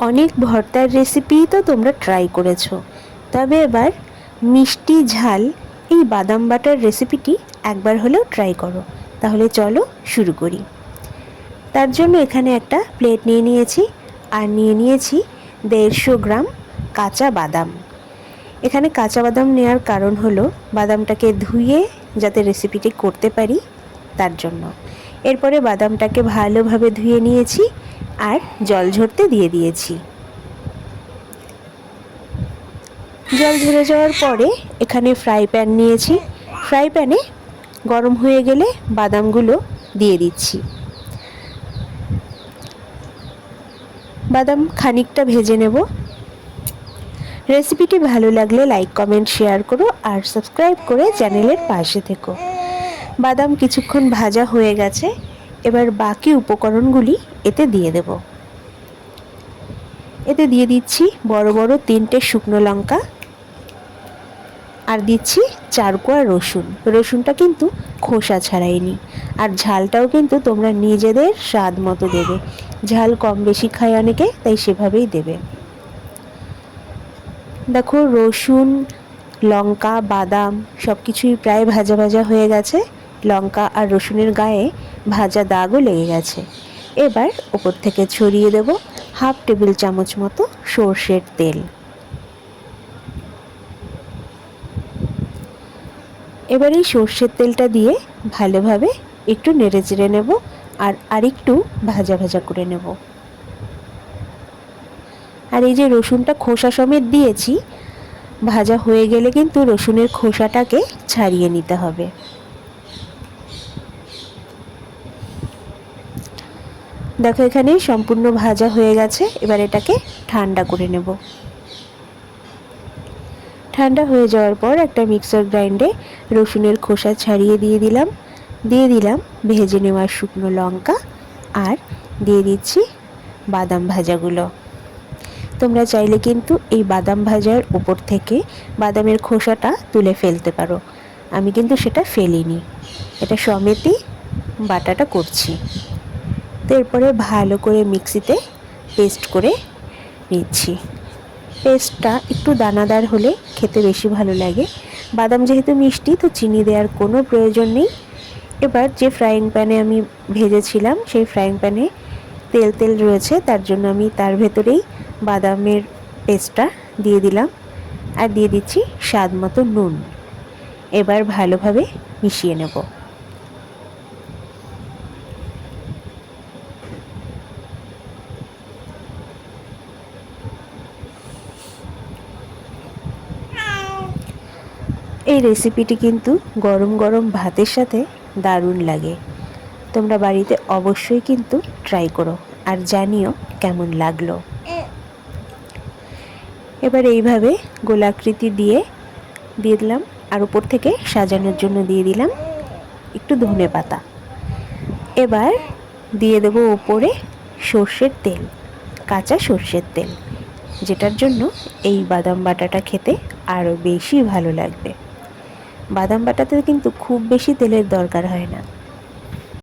অনেক ভর্তার রেসিপি তো তোমরা ট্রাই করেছো, তবে এবার মিষ্টি ঝাল এই বাদাম বাটার রেসিপিটি একবার হলেও ট্রাই করো। তাহলে চলো শুরু করি। তার জন্য এখানে একটা প্লেট নিয়ে নিয়েছি আর নিয়ে নিয়েছি 150 গ্রাম কাঁচা বাদাম। এখানে কাঁচা বাদাম নেওয়ার কারণ হলো বাদামটাকে ধুয়ে যাতে রেসিপিটি করতে পারি তার জন্য। এরপরে বাদামটাকে ভালোভাবে ধুয়ে নিয়েছি আর জল ঝরতে দিয়ে দিয়েছি। জল ঝরে যাওয়ার পরে এখানে ফ্রাই প্যান নিয়েছি। ফ্রাই প্যানে গরম হয়ে গেলে বাদামগুলো দিয়ে দিচ্ছি। বাদাম খানিকটা ভেজে নেব। রেসিপিটি ভালো লাগলে লাইক কমেন্ট শেয়ার করো আর সাবস্ক্রাইব করে চ্যানেলের পাশে থেকো। বাদাম কিছুক্ষণ ভাজা হয়ে গেছে, এবার বাকি উপকরণগুলি এতে দিয়ে দেব। এতে দিয়ে দিচ্ছি বড় বড় 3টে শুকনো লঙ্কা আর দিচ্ছি 4 কোয়া রসুন। রসুনটা কিন্তু খোসা ছাড়াইনি। আর ঝালটাও কিন্তু তোমরা নিজেদের স্বাদ মতো দেবে। ঝাল কম বেশি খায় অনেকে, তাই সেভাবেই দেবে। দেখো রসুন, লঙ্কা, বাদাম সব কিছুই প্রায় ভাজা ভাজা হয়ে গেছে। লঙ্কা আর রসুনের গায়ে ভাজা দাগও লেগে গেছে। এবার ওপর থেকে ছড়িয়ে দেব 1/2 টেবিল চামচ মতো সর্ষের তেল। এবার এই সর্ষের তেলটা দিয়ে ভালোভাবে একটু নেড়ে চেড়ে নেব আর আরেকটু ভাজা ভাজা করে নেব। আর এই যে রসুনটা খোসা সমেত দিয়েছি, ভাজা হয়ে গেলে কিন্তু রসুনের খোসাটাকে ছাড়িয়ে নিতে হবে। দেখো এখানে সম্পূর্ণ ভাজা হয়ে গেছে। এবার এটাকে ঠান্ডা করে নেব। ঠান্ডা হয়ে যাওয়ার পর একটা মিক্সার গ্রাইন্ডে রসুনের খোসা ছাড়িয়ে দিয়ে দিলাম ভেজে নেওয়া শুকনো লঙ্কা আর দিয়ে দিচ্ছি বাদাম ভাজাগুলো। তোমরা চাইলে কিন্তু এই বাদাম ভাজার উপর থেকে বাদামের খোসাটা তুলে ফেলতে পারো। আমি কিন্তু সেটা ফেলিনি, এটা সমেতই বাটাটা করছি। তো এরপরে ভালো করে মিক্সিতে পেস্ট করে নিচ্ছি। পেস্টটা একটু দানাদার হলে খেতে বেশি ভালো লাগে। বাদাম যেহেতু মিষ্টি, তো চিনি দেওয়ার কোনো প্রয়োজন নেই। এবার যে ফ্রাইং প্যানে আমি ভেজেছিলাম সেই ফ্রাইং প্যানে তেল রয়েছে, তার জন্য আমি তার ভেতরেই বাদামের পেস্টটা দিয়ে দিলাম আর দিয়ে দিচ্ছি স্বাদ মতো নুন। এবার ভালোভাবে মিশিয়ে নেব। এই রেসিপিটি কিন্তু গরম গরম ভাতের সাথে দারুণ লাগে। তোমরা বাড়িতে অবশ্যই কিন্তু ট্রাই করো আর জানিও কেমন লাগলো। এবার এইভাবে গোলাকৃতি দিয়ে দিলাম আর উপর থেকে সাজানোর জন্য দিয়ে দিলাম একটু ধনে পাতা। এবার দিয়ে দেবো ওপরে সর্ষের তেল, কাঁচা সর্ষের তেল, যেটার জন্য এই বাদাম বাটাটা খেতে আরও বেশি ভালো লাগবে। বাদাম বাটাতে কিন্তু খুব বেশি তেলের দরকার হয় না।